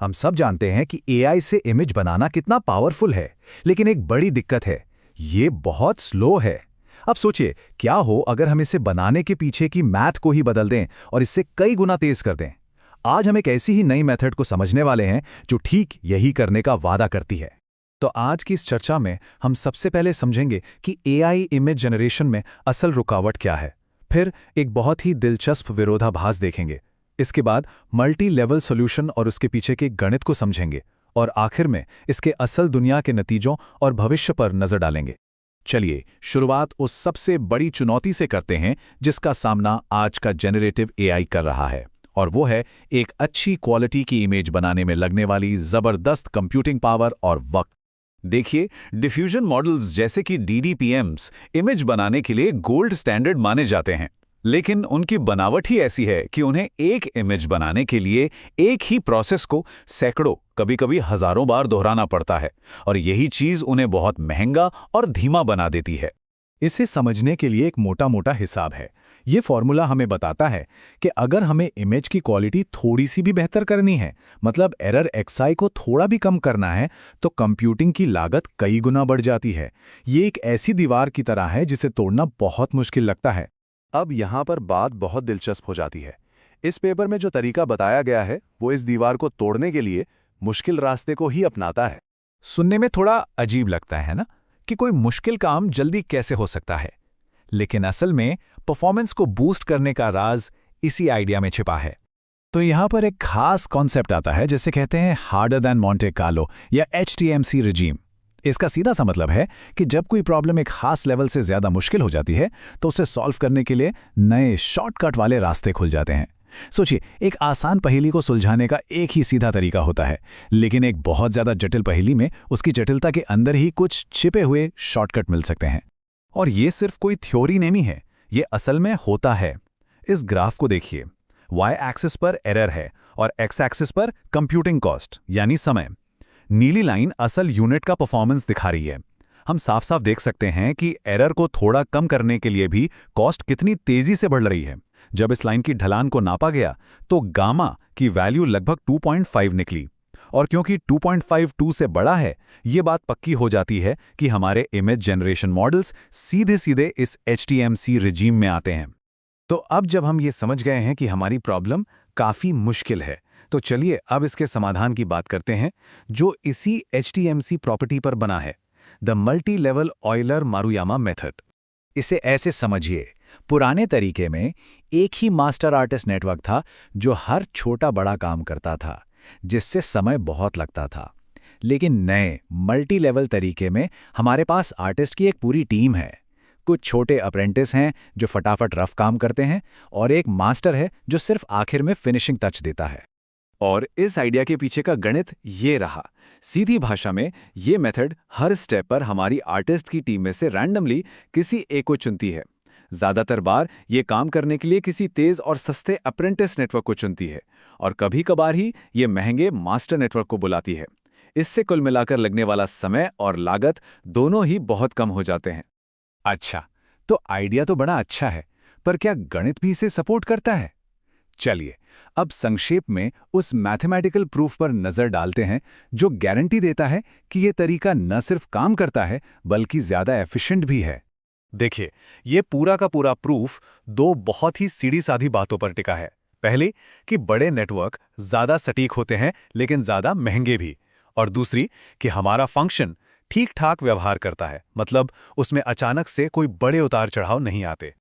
हम सब जानते हैं कि एआई से इमेज बनाना कितना पावरफुल है, लेकिन एक बड़ी दिक्कत है, ये बहुत स्लो है। अब सोचिए, क्या हो अगर हम इसे बनाने के पीछे की मैथ को ही बदल दें और इससे कई गुना तेज कर दें। आज हम एक ऐसी ही नई मेथड को समझने वाले हैं जो ठीक यही करने का वादा करती है। तो आज की इस चर्चा में हम सबसे पहले समझेंगे कि एआई इमेज जनरेशन में असल रुकावट क्या है। फिर एक बहुत ही दिलचस्प विरोधाभास देखेंगे। इसके बाद मल्टी लेवल सॉल्यूशन और उसके पीछे के गणित को समझेंगे और आखिर में इसके असल दुनिया के नतीजों और भविष्य पर नजर डालेंगे। चलिए शुरुआत उस सबसे बड़ी चुनौती से करते हैं जिसका सामना आज का जेनरेटिव एआई कर रहा है, और वो है एक अच्छी क्वालिटी की इमेज बनाने में लगने वाली जबरदस्त कंप्यूटिंग पावर और वक्त। देखिए, डिफ्यूजन मॉडल्स जैसे कि डीडीपीएम्स इमेज बनाने के लिए गोल्ड स्टैंडर्ड माने जाते हैं, लेकिन उनकी बनावट ही ऐसी है कि उन्हें एक इमेज बनाने के लिए एक ही प्रोसेस को सैकड़ों, कभी-कभी हजारों बार दोहराना पड़ता है, और यही चीज उन्हें बहुत महंगा और धीमा बना देती है। इसे समझने के लिए एक मोटा-मोटा हिसाब है। ये फॉर्मूला हमें बताता है कि अगर हमें इमेज की क्वालिटी थोड़ी सी भी बेहतर करनी है, मतलब एरर एक्सआई को थोड़ा भी कम करना है, तो कंप्यूटिंग की लागत कई गुना बढ़ जाती है। ये एक ऐसी दीवार की तरह है जिसे तोड़ना बहुत मुश्किल लगता है। अब यहाँ पर बात बहुत दिलचस्प हो जाती है। इस पेपर में जो तरीका बताया गया है वो इस दीवार को तोड़ने के लिए मुश्किल रास्ते को ही अपनाता है। सुनने में थोड़ा अजीब लगता है ना, कि कोई मुश्किल काम जल्दी कैसे हो सकता है, लेकिन असल में परफॉर्मेंस को बूस्ट करने का राज इसी आइडिया में छिपा है। तो यहाँ पर एक खास कॉन्सेप्ट आता है जिसे कहते हैं हार्डर दैन मॉन्टे कार्लो या HTMC रिजीम। इसका सीधा सा मतलब है कि जब कोई प्रॉब्लम एक खास लेवल से ज्यादा मुश्किल हो जाती है तो उसे सॉल्व करने के लिए नए शॉर्टकट वाले रास्ते खुल जाते हैं। सोचिए, एक आसान पहेली को सुलझाने का एक ही सीधा तरीका होता है, लेकिन एक बहुत ज्यादा जटिल पहेली में उसकी जटिलता के अंदर ही कुछ छिपे हुए शॉर्टकट मिल सकते हैं। और ये सिर्फ कोई थ्योरी नहीं है, ये असल में होता है। इस ग्राफ को देखिए, वाई एक्सिस पर एरर है और एक्स एक्सिस पर कंप्यूटिंग कॉस्ट यानी समय। नीली लाइन असल यूनिट का परफॉर्मेंस दिखा रही है। हम साफ साफ देख सकते हैं कि एरर को थोड़ा कम करने के लिए भी कॉस्ट कितनी तेजी से बढ़ रही है। जब इस लाइन की ढलान को नापा गया तो गामा की वैल्यू लगभग 2.5 निकली, और क्योंकि 2.52 से बड़ा है, ये बात पक्की हो जाती है कि हमारे इमेज जनरेशन मॉडल्स सीधे सीधे इस HTMC रिजीम में आते हैं। तो अब जब हम ये समझ गए हैं कि हमारी प्रॉब्लम काफी मुश्किल है, तो चलिए अब इसके समाधान की बात करते हैं जो इसी HTMC प्रॉपर्टी पर बना है, the multi level Euler Maruyama method. इसे ऐसे समझिए, पुराने तरीके में एक ही मास्टर आर्टिस्ट नेटवर्क था जो हर छोटा बड़ा काम करता था, जिससे समय बहुत लगता था। लेकिन नए मल्टी लेवल तरीके में हमारे पास आर्टिस्ट की एक पूरी टीम है। कुछ छोटे अप्रेंटिस हैं जो फटाफट रफ काम करते हैं, और एक मास्टर है जो सिर्फ आखिर में फिनिशिंग टच देता है। और इस आइडिया के पीछे का गणित ये रहा। सीधी भाषा में ये मेथड हर स्टेप पर हमारी आर्टिस्ट की टीम में से रैंडमली किसी एक को चुनती है। ज्यादातर बार ये काम करने के लिए किसी तेज और सस्ते अप्रेंटिस नेटवर्क को चुनती है, और कभी कभार ही ये महंगे मास्टर नेटवर्क को बुलाती है। इससे कुल मिलाकर लगने वाला समय और लागत दोनों ही बहुत कम हो जाते हैं। अच्छा, तो आइडिया तो बड़ा अच्छा है, पर क्या गणित भी इसे सपोर्ट करता है? चलिए अब संक्षेप में उस मैथमेटिकल प्रूफ पर नजर डालते हैं जो गारंटी देता है कि यह तरीका न सिर्फ काम करता है बल्कि ज्यादा एफिशिएंट भी है। देखिए, ये पूरा का पूरा प्रूफ दो बहुत ही सीधी साधी बातों पर टिका है। पहली कि बड़े नेटवर्क ज्यादा सटीक होते हैं लेकिन ज्यादा महंगे भी, और दूसरी कि हमारा फंक्शन ठीक ठाक व्यवहार करता है, मतलब उसमें अचानक से कोई बड़े उतार चढ़ाव नहीं आते।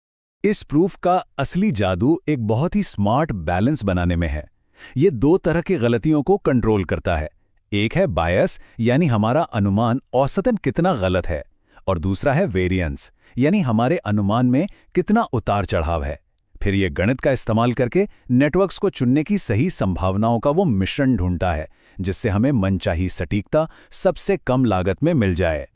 इस प्रूफ का असली जादू एक बहुत ही स्मार्ट बैलेंस बनाने में है। ये दो तरह की गलतियों को कंट्रोल करता है। एक है बायस, यानी हमारा अनुमान औसतन कितना गलत है, और दूसरा है वेरिएंस, यानी हमारे अनुमान में कितना उतार चढ़ाव है। फिर ये गणित का इस्तेमाल करके नेटवर्क्स को चुनने की सही संभावनाओं का वो मिश्रण ढूंढता है जिससे हमें मनचाही सटीकता सबसे कम लागत में मिल जाए।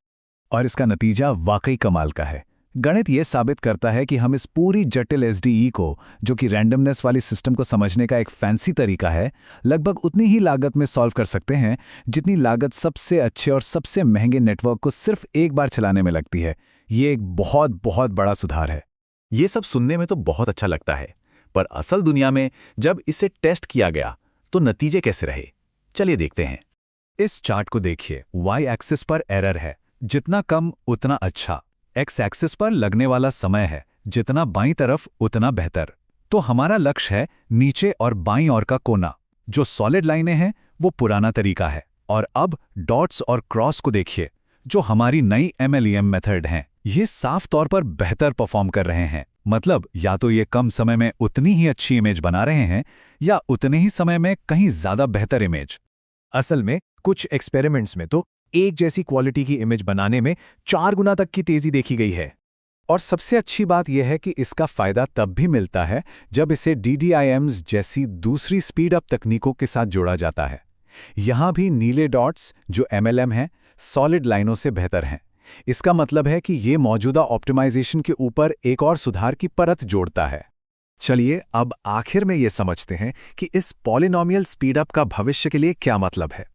और इसका नतीजा वाकई कमाल का है। गणित ये साबित करता है कि हम इस पूरी जटिल SDE को, जो कि रैंडमनेस वाली सिस्टम को समझने का एक फैंसी तरीका है, लगभग उतनी ही लागत में सॉल्व कर सकते हैं जितनी लागत सबसे अच्छे और सबसे महंगे नेटवर्क को सिर्फ एक बार चलाने में लगती है। ये एक बहुत बहुत बड़ा सुधार है। ये सब सुनने में तो बहुत अच्छा लगता है, पर असल दुनिया में जब इसे टेस्ट किया गया तो नतीजे कैसे रहे? चलिए देखते हैं। इस चार्ट को देखिए, वाई एक्सिस पर एरर है, जितना कम उतना अच्छा। एक्स एक्सिस पर लगने वाला समय है, जितना बाईं तरफ उतना बेहतर। तो हमारा लक्ष्य है नीचे और बाईं ओर का कोना। जो सॉलिड लाइनें हैं वो पुराना तरीका है, और अब डॉट्स और क्रॉस को देखिए, जो हमारी नई MLEM मेथड हैं। ये साफ तौर पर बेहतर परफॉर्म कर रहे हैं। मतलब या तो ये कम समय में उतनी ही अच्छी इमेज बना रहे हैं, या उतने ही समय में कहीं ज्यादा बेहतर इमेज। असल में कुछ एक्सपेरिमेंट्स में तो एक जैसी क्वालिटी की इमेज बनाने में 4 गुना तक की तेजी देखी गई है। और सबसे अच्छी बात यह है कि इसका फायदा तब भी मिलता है जब इसे DDIMs जैसी दूसरी स्पीड अप तकनीकों के साथ जोड़ा जाता है। यहां भी नीले डॉट्स जो MLM हैं, सॉलिड लाइनों से बेहतर हैं। इसका मतलब है कि ये मौजूदा ऑप्टिमाइजेशन के ऊपर एक और सुधार की परत जोड़ता है। चलिए अब आखिर में ये समझते हैं कि इस पॉलिनॉमियल स्पीडअप का भविष्य के लिए क्या मतलब है।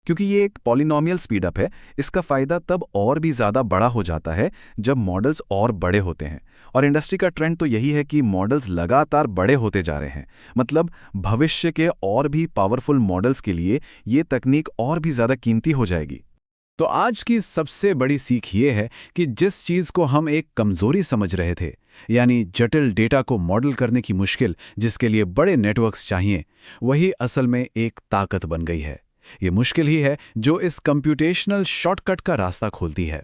क्योंकि ये एक पॉलिनॉमियल स्पीडअप है, इसका फ़ायदा तब और भी ज़्यादा बड़ा हो जाता है जब मॉडल्स और बड़े होते हैं। और इंडस्ट्री का ट्रेंड तो यही है कि मॉडल्स लगातार बड़े होते जा रहे हैं। मतलब भविष्य के और भी पावरफुल मॉडल्स के लिए ये तकनीक और भी ज़्यादा कीमती हो जाएगी। तो आज की सबसे बड़ी सीख ये है कि जिस चीज़ को हम एक कमज़ोरी समझ रहे थे, यानी जटिल डेटा को मॉडल करने की मुश्किल, जिसके लिए बड़े नेटवर्क्स चाहिए, वही असल में एक ताकत बन गई है। ये मुश्किल ही है जो इस कंप्यूटेशनल शॉर्टकट का रास्ता खोलती है।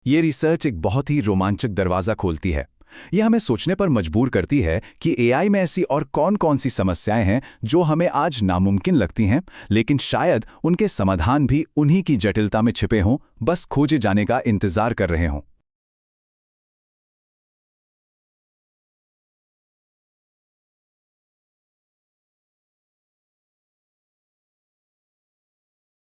ये रिसर्च एक बहुत ही रोमांचक दरवाज़ा खोलती है। यह हमें सोचने पर मजबूर करती है कि AI में ऐसी और कौन-कौन सी समस्याएं हैं जो हमें आज नामुमकिन लगती हैं, लेकिन शायद उनके समाधान भी उन्हीं की जटिलता में छिपे हों, बस खोजे जाने का इंतजार कर रहे हों।